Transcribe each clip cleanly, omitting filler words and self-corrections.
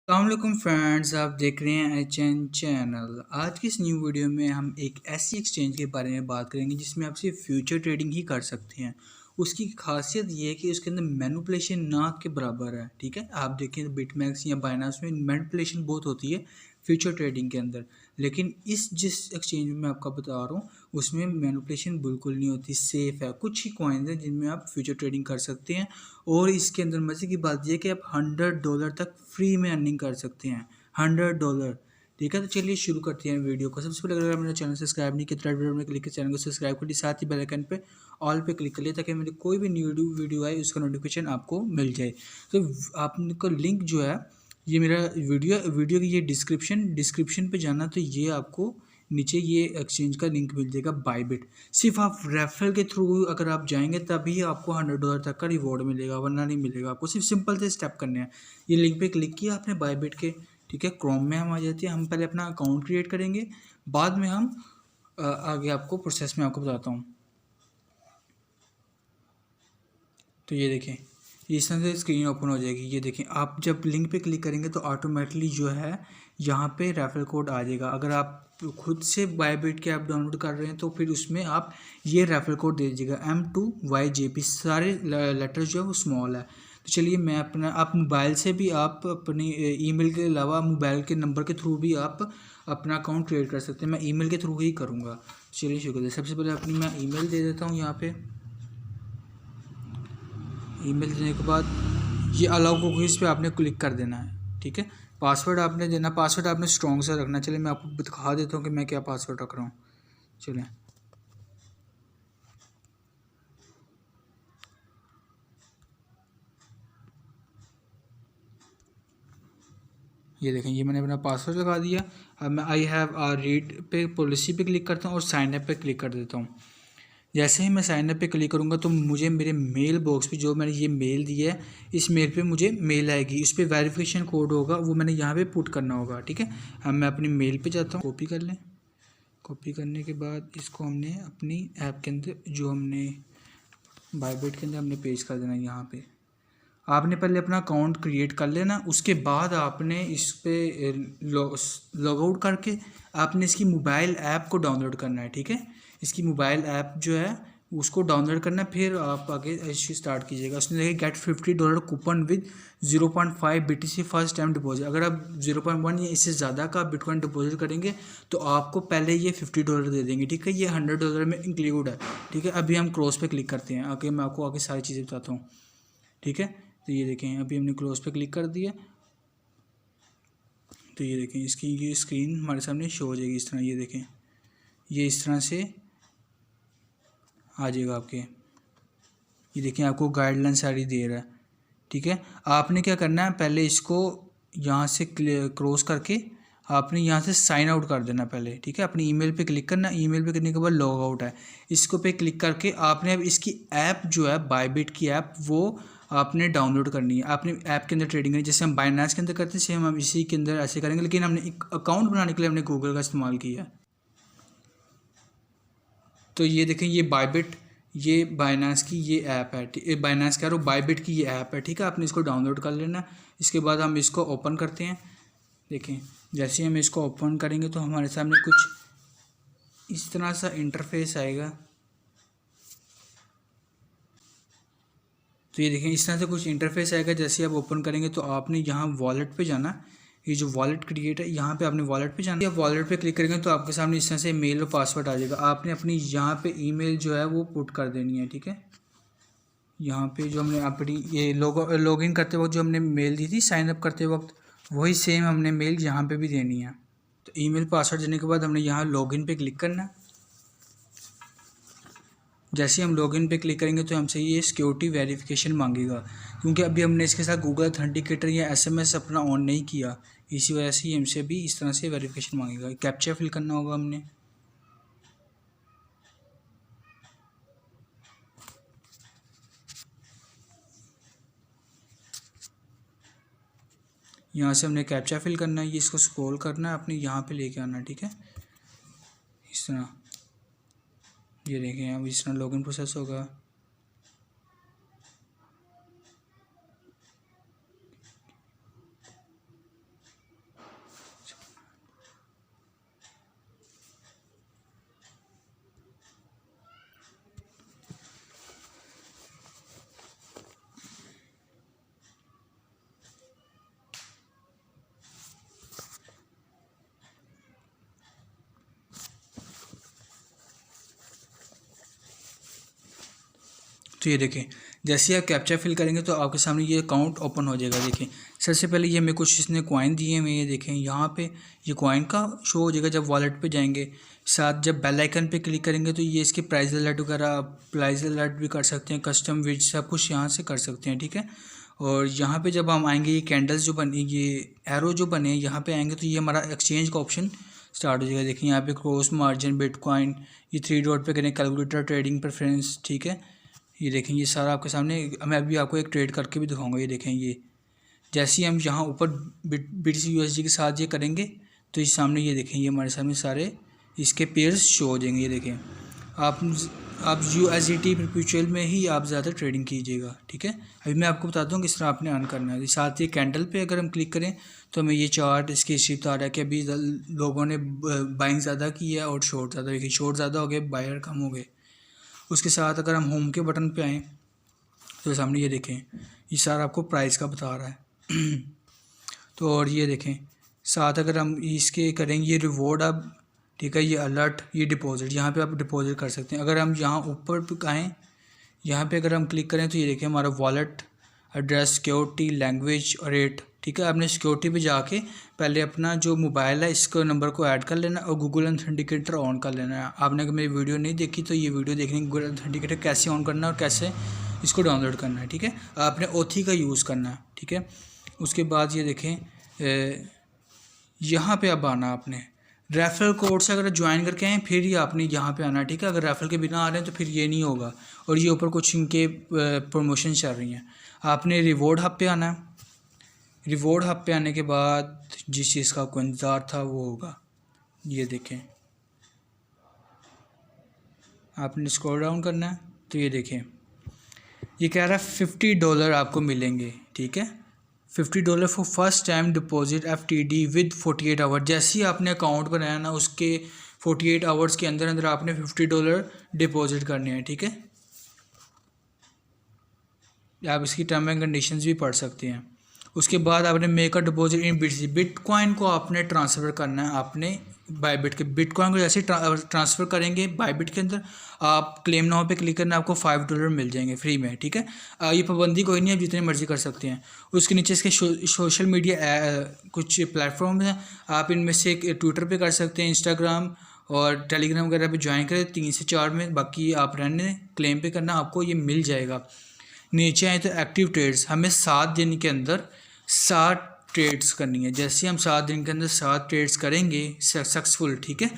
अस्सलामुअलैकुम फ्रेंड्स, आप देख रहे हैं एच एन चैनल। आज की इस न्यू वीडियो में हम एक ऐसी एक्सचेंज के बारे में बात करेंगे जिसमें आप सिर्फ फ्यूचर ट्रेडिंग ही कर सकते हैं। उसकी खासियत ये है कि उसके अंदर मैनिपुलेशन ना के बराबर है। ठीक है, आप देखें तो बिटमैक्स या बाइनांस में मैनिपुलेशन बहुत होती है फ्यूचर ट्रेडिंग के अंदर, लेकिन इस जिस एक्सचेंज में मैं आपको बता रहा हूँ उसमें मैनिपुलेशन बिल्कुल नहीं होती, सेफ़ है। कुछ ही कॉइन्स हैं जिनमें आप फ्यूचर ट्रेडिंग कर सकते हैं और इसके अंदर मज़े की बात यह है कि आप $100 तक फ्री में अर्निंग कर सकते हैं। $100। ठीक है, तो चलिए शुरू करते हैं वीडियो को। सबसे पहले अगर मेरा चैनल सब्सक्राइब नहीं किया तो रेड बटन में क्लिक कर चैनल को सब्सक्राइब कर लीजिए, साथ ही बेल आइकन पे ऑल पे क्लिक कर लिए ताकि मेरी कोई भी न्यू वीडियो आए उसका नोटिफिकेशन आपको मिल जाए। तो आपको लिंक जो है, ये मेरा वीडियो की ये डिस्क्रिप्शन पे जाना, तो ये आपको नीचे ये एक्सचेंज का लिंक मिल जाएगा बायबिट। सिर्फ आप रेफरल के थ्रू अगर आप जाएंगे तभी आपको $100 तक का रिवॉर्ड मिलेगा, वरना नहीं मिलेगा। आपको सिर्फ सिंपल से स्टेप करने हैं। ये लिंक पे क्लिक किया आपने बायबिट के, ठीक है, क्रोम में हम आ जाते हैं। हम पहले अपना अकाउंट क्रिएट करेंगे, बाद में हम आगे आपको प्रोसेस में आपको बताता हूँ। तो ये देखें, इस तरह से स्क्रीन ओपन हो जाएगी। ये देखें, आप जब लिंक पे क्लिक करेंगे तो ऑटोमेटिकली जो है यहाँ पे रेफरल कोड आ जाएगा। अगर आप खुद से बायबिट के ऐप डाउनलोड कर रहे हैं तो फिर उसमें आप ये रेफरल कोड दे दीजिएगा M2YJP, सारे लेटर्स जो है वो स्मॉल है। तो चलिए मैं अपना, आप मोबाइल से भी आप अपनी ईमेल के अलावा मोबाइल के नंबर के थ्रू भी आप अपना अकाउंट क्रिएट कर सकते हैं। मैं ईमेल के थ्रू ही करूँगा। चलिए शुरू करते हैं। सबसे पहले अपनी मैं ईमेल दे देता हूँ। यहाँ पे ईमेल देने के बाद ये अलाउ कुकीज़ पे आपने क्लिक कर देना है। ठीक है, पासवर्ड आपने देना, पासवर्ड आपने स्ट्रॉन्ग सा रखना। चलिए मैं आपको दिखा देता हूँ कि मैं क्या पासवर्ड रख रहा हूँ। चलिए ये देखें, ये मैंने अपना पासवर्ड लगा दिया। अब मैं आई हैव रीड पे पॉलिसी पे क्लिक करता हूँ और साइन अप पे क्लिक कर देता हूँ। जैसे ही मैं साइन अप पे क्लिक करूँगा तो मुझे मेरे मेल बॉक्स पे जो मैंने ये मेल दिया है, इस मेल पे मुझे मेल आएगी। इस पर वेरिफिकेशन कोड होगा, वो मैंने यहाँ पे पुट करना होगा। ठीक है, अब मैं अपनी मेल पे जाता हूँ, कॉपी कर लें। कॉपी करने के बाद इसको हमने अपनी ऐप के अंदर, जो हमने बायबिट के अंदर हमने पेस्ट कर देना। यहाँ पे आपने पहले अपना अकाउंट क्रिएट कर लेना, उसके बाद आपने इस पर लॉग आउट करके आपने इसकी मोबाइल ऐप को डाउनलोड करना है। ठीक है, इसकी मोबाइल ऐप जो है उसको डाउनलोड करना है, फिर आप आगे ऐसे स्टार्ट कीजिएगा। उसने देखिए get $50 coupon with 0.5 BTC first time deposit. अगर आप 0.1 या इससे ज़्यादा का बिटकॉइन डिपॉजिट करेंगे तो आपको पहले ये $50 दे देंगे। ठीक है, ये $100 में इंक्लूड है। ठीक है, अभी हम क्लोज पे क्लिक करते हैं, आगे मैं आपको आगे सारी चीज़ें बताता हूँ। ठीक है, तो ये देखें, अभी हमने क्लोज पे क्लिक कर दिया। तो ये देखें, इसकी ये स्क्रीन हमारे सामने शो हो जाएगी इस तरह। ये देखें, ये इस तरह से आ जाएगा आपके। ये देखें, आपको गाइडलाइन सारी दे रहा है। ठीक है, आपने क्या करना है, पहले इसको यहाँ से क्रॉस करके आपने यहाँ से साइन आउट कर देना पहले। ठीक है, अपनी ईमेल पे क्लिक करना। ईमेल पे करने के बाद लॉग आउट है, इसको पे क्लिक करके आपने अब इसकी ऐप जो है बायबिट की ऐप, वो आपने डाउनलोड करनी है। आपने ऐप के अंदर ट्रेडिंग करनी है, जैसे हम बाइनांस के अंदर करते हैं सेम हम इसी के अंदर ऐसे करेंगे, लेकिन हमने एक अकाउंट बनाने के लिए हमने गूगल का इस्तेमाल किया है। तो ये देखें, ये बायबिट, ये बाइनांस की ये ऐप है, बाइनांस कह रहा हूँ, बायबिट की ये ऐप है। ठीक है, आपने इसको डाउनलोड कर लेना। इसके बाद हम इसको ओपन करते हैं। देखें, जैसे ही हम इसको ओपन करेंगे तो हमारे सामने कुछ इस तरह सा इंटरफेस आएगा। तो ये देखें, इस तरह से कुछ इंटरफेस आएगा। जैसे आप ओपन करेंगे तो आपने यहाँ वॉलेट पे जाना। ये जो वॉलेट क्रिएट है, यहाँ पे आपने वॉलेट पे जाना। आप वॉलेट पे क्लिक करेंगे तो आपके सामने इस तरह से मेल और पासवर्ड आ जाएगा। आपने अपनी यहाँ पे ईमेल जो है वो पुट कर देनी है। ठीक है, यहाँ पे जो हमने अपनी ये लॉगिन करते वक्त जो हमने मेल दी थी साइन अप करते वक्त, वही सेम हमने मेल यहाँ पे भी देनी है। तो ईमेल पासवर्ड देने के बाद हमने यहाँ लॉगिन पे क्लिक करना। जैसे हम लॉगिन पे क्लिक करेंगे तो हमसे ये सिक्योरिटी वेरिफिकेशन मांगेगा, क्योंकि अभी हमने इसके साथ गूगल ऑथेंटिकेटर या SMS अपना ऑन नहीं किया, इसी वजह से हमसे भी इस तरह से वेरिफिकेशन मांगेगा। कैप्चा फिल करना होगा हमने। यहाँ से हमने कैप्चा फिल करना है, ये इसको स्क्रॉल करना है, अपने यहाँ पे लेके आना है। ठीक है, इस तरह। ये देखें, अब इस तरह लॉगिन प्रोसेस होगा। तो ये देखें, जैसे ही आप कैप्चा फिल करेंगे तो आपके सामने ये अकाउंट ओपन हो जाएगा। देखें, सबसे पहले ये मेरे कुछ इसने कॉइन दिए हैं, ये देखें यहाँ पे ये कॉइन का शो हो जाएगा। जब वॉलेट पे जाएंगे, साथ जब बेल आइकन पे क्लिक करेंगे तो ये इसके प्राइस अलर्ट वगैरह, प्राइस अलर्ट भी कर सकते हैं, कस्टम विज सब कुछ यहाँ से कर सकते हैं, ठीक है। और यहाँ पे जब हम आएंगे, ये कैंडल्स जो बनी, ये एरो जो बने हैं यहाँ पे आएंगे तो ये हमारा एक्सचेंज का ऑप्शन स्टार्ट हो जाएगा। देखिए यहाँ पे क्रॉस मार्जिन, बिटकॉइन, ये 3 डॉट पे करें, कैलकुलेटर, ट्रेडिंग प्रेफरेंस, ठीक है। ये देखें, ये सारा आपके सामने, मैं अभी आपको एक ट्रेड करके भी दिखाऊंगा। ये देखें, ये जैसे ही हम यहाँ ऊपर BTC USD के साथ ये करेंगे तो इस सामने ये देखें, ये हमारे सामने सारे इसके पेयर्स शो हो जाएंगे। ये देखें, आप USDT परपेचुअल में ही आप ज़्यादा ट्रेडिंग कीजिएगा, ठीक है। अभी मैं आपको बताता हूँ किस तरह आपने अर्न करना है। साथ ही कैंडल पे अगर हम क्लिक करें तो हमें ये चार्ट इसकी हिस्ट्री बता रहा है कि अभी लोगों ने बाइंग ज़्यादा की है और शॉर्ट ज़्यादा, देखिए शॉर्ट ज़्यादा हो गए, बायर कम हो गए। उसके साथ अगर हम होम के बटन पे आएँ तो सामने ये देखें, ये सारा आपको प्राइस का बता रहा है। तो और ये देखें, साथ अगर हम इसके करेंगे, ये रिवॉर्ड अब, ठीक है, ये अलर्ट, ये डिपॉजिट, यहाँ पे आप डिपॉजिट कर सकते हैं। अगर हम यहाँ ऊपर पे आएँ, यहाँ पे अगर हम क्लिक करें तो ये देखें हमारा वॉलेट, एड्रेस, सिक्योरिटी, लैंग्वेज और रेट, ठीक है। आपने सिक्योरिटी पे जाके पहले अपना जो मोबाइल है इसको नंबर को ऐड कर लेना और गूगल ऑथेंटिकेटर ऑन कर लेना है। आपने अगर मेरी वीडियो नहीं देखी तो ये वीडियो देखनी, गूगल ऑथेंटिकेटर कैसे ऑन करना है और कैसे इसको डाउनलोड करना है, ठीक है। आपने OAuth का यूज़ करना है, ठीक है। उसके बाद ये देखें, यहाँ पे अब आना आपने, रेफरल कोड से अगर ज्वाइन करके आए फिर ही आपने यहाँ पे आना है, ठीक है। अगर रेफरल के बिना आ रहे हैं तो फिर ये नहीं होगा। और ये ऊपर कुछ इनके प्रमोशन चल रही हैं। आपने रिवॉर्ड हब पे आना है। रिवॉर्ड हब पे आने के बाद जिस चीज़ का आपको इंतज़ार था वो होगा। ये देखें, आपने स्क्रॉल डाउन करना है तो ये देखें, ये कह रहा है $50 आपको मिलेंगे, ठीक है। $50 for first time deposit FTD with 48 hour. जैसे ही आपने अकाउंट बनाया ना, उसके 48 आवर्स के अंदर अंदर आपने $50 डिपॉजिट करने हैं, ठीक है। आप इसकी टर्म एंड कंडीशंस भी पढ़ सकते हैं। उसके बाद आपने make a deposit in BTC, bitcoin को आपने ट्रांसफ़र करना है आपने बायबिट के। बिटकॉइन को जैसे ट्रांसफ़र करेंगे बायबिट के अंदर, आप क्लेम नाउ पे क्लिक करना, आपको $5 मिल जाएंगे फ्री में, ठीक है। ये पाबंदी कोई नहीं है, आप जितने मर्जी कर सकते हैं। उसके नीचे इसके सोशल मीडिया कुछ प्लेटफॉर्म हैं, आप इनमें से ट्विटर पे कर सकते हैं, इंस्टाग्राम और टेलीग्राम वगैरह पे ज्वाइन करें 3 से 4 में। बाकी आप रहने क्लेम पे करना, आपको ये मिल जाएगा। नीचे आए तो एक्टिव ट्रेड्स, हमें 7 दिन के अंदर 7 ट्रेड्स करनी है। जैसे हम 7 दिन के अंदर 7 ट्रेड्स करेंगे सक्सेसफुल, ठीक है,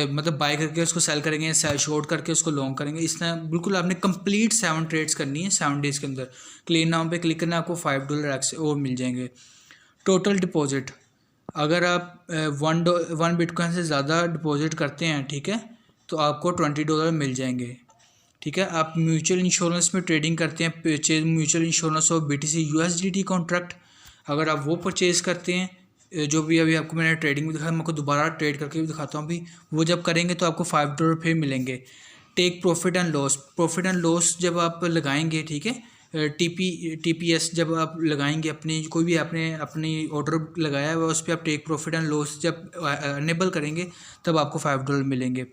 मतलब बाय करके उसको सेल करेंगे, शॉर्ट करके उसको लॉन्ग करेंगे, इस तरह बिल्कुल आपने कंप्लीट 7 ट्रेड्स करनी है 7 डेज़ के अंदर। क्लेम नाउ पे क्लिक करना, आपको $5 और मिल जाएंगे। टोटल डिपॉजिट, अगर आप 1 बिटकॉइन से ज़्यादा डिपॉजिट करते हैं, ठीक है, तो आपको $20 मिल जाएंगे, ठीक है। आप म्यूचुअल इंश्योरेंस में ट्रेडिंग करते हैं, परचेज म्यूचुअल इंश्योरेंस और BTC USDT कॉन्ट्रैक्ट, अगर आप वो परचेज़ करते हैं, जो भी अभी आपको मैंने ट्रेडिंग में दिखाया, मैं आपको दोबारा ट्रेड करके भी दिखाता हूँ अभी, वो जब करेंगे तो आपको $5 फिर मिलेंगे। Take profit and loss, profit and loss जब आप लगाएंगे, ठीक है, TPS जब आप लगाएंगे, अपनी कोई भी आपने अपनी ऑर्डर लगाया है उस पर आप टेक प्रॉफिट एंड लॉस जब अनेबल करेंगे तब आपको $5 मिलेंगे।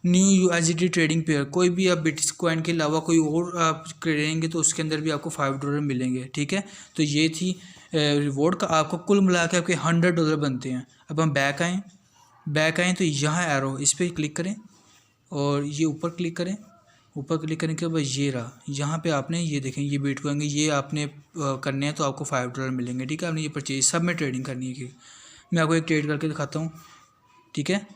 न्यू USDT ट्रेडिंग पेयर, कोई भी आप बिटकॉइन के अलावा कोई और आप करेंगे तो उसके अंदर भी आपको $5 मिलेंगे, ठीक है। तो ये थी रिवॉर्ड का, आपको कुल मिला के आपके $100 बनते हैं। अब हम बैक आएँ तो यहाँ एरो, इस पर क्लिक करें और ये ऊपर क्लिक करें। ऊपर क्लिक करने के बाद ये रहा, यहाँ पे आपने ये देखें, ये बिटकॉइन ये आपने करने हैं तो आपको $5 मिलेंगे, ठीक है। आपने ये परचेज सब में ट्रेडिंग करनी है कि मैं आपको एक ट्रेड करके दिखाता हूँ, ठीक है।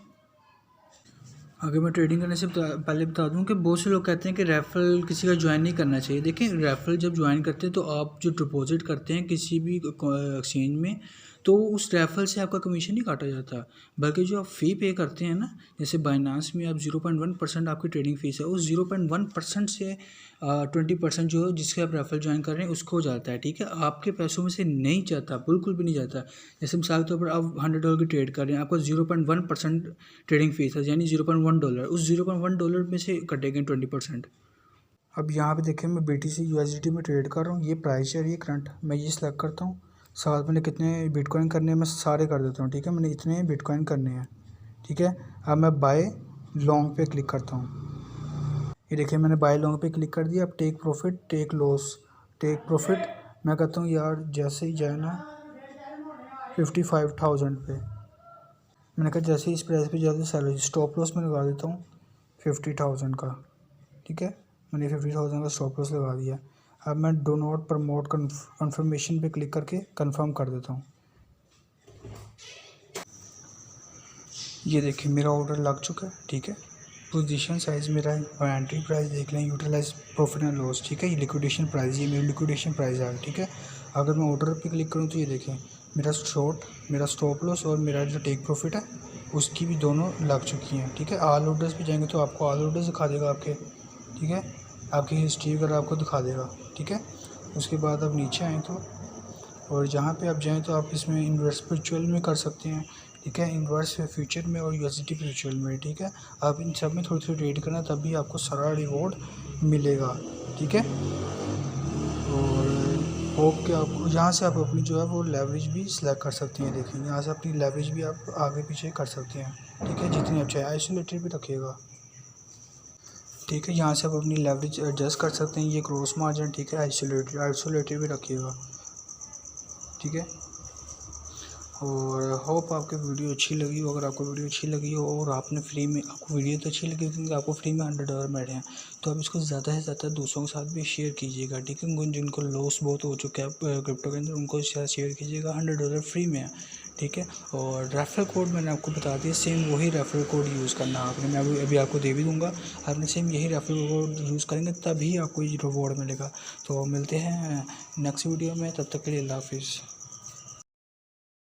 अगर मैं ट्रेडिंग करने से पहले बता दूं कि बहुत से लोग कहते हैं कि रेफरल किसी का ज्वाइन नहीं करना चाहिए। देखिए, रेफरल जब ज्वाइन करते हैं तो आप जो डिपॉजिट करते हैं किसी भी एक्सचेंज में, तो उस रेफरल से आपका कमीशन नहीं काटा जाता, बल्कि जो आप फ़ी पे करते हैं ना, जैसे बाइनांस में आप 0.1% आपकी ट्रेडिंग फ़ीस है, उस 0.1% से 20% जो जिसके आप रेफरल ज्वाइन कर रहे हैं उसको जाता है, ठीक है। आपके पैसों में से नहीं जाता, बिल्कुल भी नहीं जाता। जैसे मिसाल के तौर पर आप $100 की ट्रेड कर रहे हैं, आपको 0.1% ट्रेडिंग फ़ीस है, यानी $0.1, उस $0.1 में से कटेंगे 20%। अब यहाँ पे देखें, मैं BTC USDT में ट्रेड कर रहा हूँ, ये प्राइस है, ये करंट, मैं ये सिलेक्ट करता हूँ। साथ मैंने कितने बिटकॉइन करने हैं मैं सारे कर देता हूँ, ठीक है। मैंने इतने बिटकॉइन करने हैं, ठीक है। अब मैं बाय लॉन्ग पे क्लिक करता हूँ। ये देखिए मैंने बाय लॉन्ग पे क्लिक कर दिया। अब take profit take loss, take profit मैं कहता हूँ यार जैसे ही जाए ना 55,000 पे, मैंने कहा जैसे इस प्राइस पे जाते सैलरी स्टॉप लॉस में लगा देता हूँ 50,000 का। ठीक है, मैंने 50,000 का स्टॉप लॉस लगा दिया। अब मैं डो नॉट प्रमोट कन्फर्मेशन पे क्लिक करके कंफर्म कर देता हूँ। ये देखिए मेरा ऑर्डर लग चुका है। ठीक है, पोजीशन साइज़ मेरा है और एंट्री प्राइस देख लें, यूटिलाइज प्रॉफिट एंड लॉस। ठीक है, ये लिक्विडेशन प्राइस, ये मेरी लिक्विडेशन प्राइस है। ठीक है, अगर मैं ऑर्डर पे क्लिक करूँ तो ये देखें मेरा शॉर्ट, मेरा स्टॉप लॉस और मेरा जो टेक प्रॉफिट है उसकी भी दोनों लग चुकी हैं। ठीक है, ऑल ऑर्डर्स पे जाएंगे तो आपको ऑल ऑर्डर्स दिखा देगा आपके। ठीक है, आपकी हिस्ट्री वगैरह आपको दिखा देगा। ठीक है, उसके बाद आप नीचे आएँ तो और जहाँ पे आप जाएँ तो आप इसमें इन्वेस्ट वर्चुअल में कर सकते हैं। ठीक है, इन्वर्स फ्यूचर में और यूएसडी फ्यूचर में। ठीक है, आप इन सब में थोड़ी थोड़ी ट्रेड करना तभी आपको सारा रिवॉर्ड मिलेगा। ठीक है, और होप कि आप यहाँ से आप अपनी जो है वो लेवरेज भी सिलेक्ट कर सकते हैं। देखिए यहाँ से अपनी लेवरेज भी आप आगे पीछे कर सकते हैं। ठीक है, जितनी आप चाहे आइसोलेटेड भी रखिएगा। ठीक है, यहाँ से आप अपनी लेवरेज एडजस्ट कर सकते हैं। ये क्रॉस मार्जिन ठीक है, आइसोलेटेड भी रखिएगा। ठीक है, और होप आपको वीडियो अच्छी लगी हो। अगर आपको वीडियो अच्छी लगी हो और आपने फ्री में, आपको वीडियो तो अच्छी लगी क्योंकि आपको फ्री में $100 मिल रहे हैं, तो आप इसको ज़्यादा से ज़्यादा दूसरों के साथ भी शेयर कीजिएगा। ठीक है, जिनको लॉस बहुत हो चुका है क्रिप्टो के अंदर उनको शेयर कीजिएगा। $100 फ्री में है। ठीक है, और रेफरल कोड मैंने आपको बता दिया, सेम वही रेफरल कोड यूज़ करना आपने, मैं अभी आपको दे भी दूँगा। आपने सेम यही रेफरल कोड यूज़ करेंगे तभी आपको ये रिवॉर्ड मिलेगा। तो मिलते हैं नेक्स्ट वीडियो में, तब तक के लिए अल्लाह हाफिज़।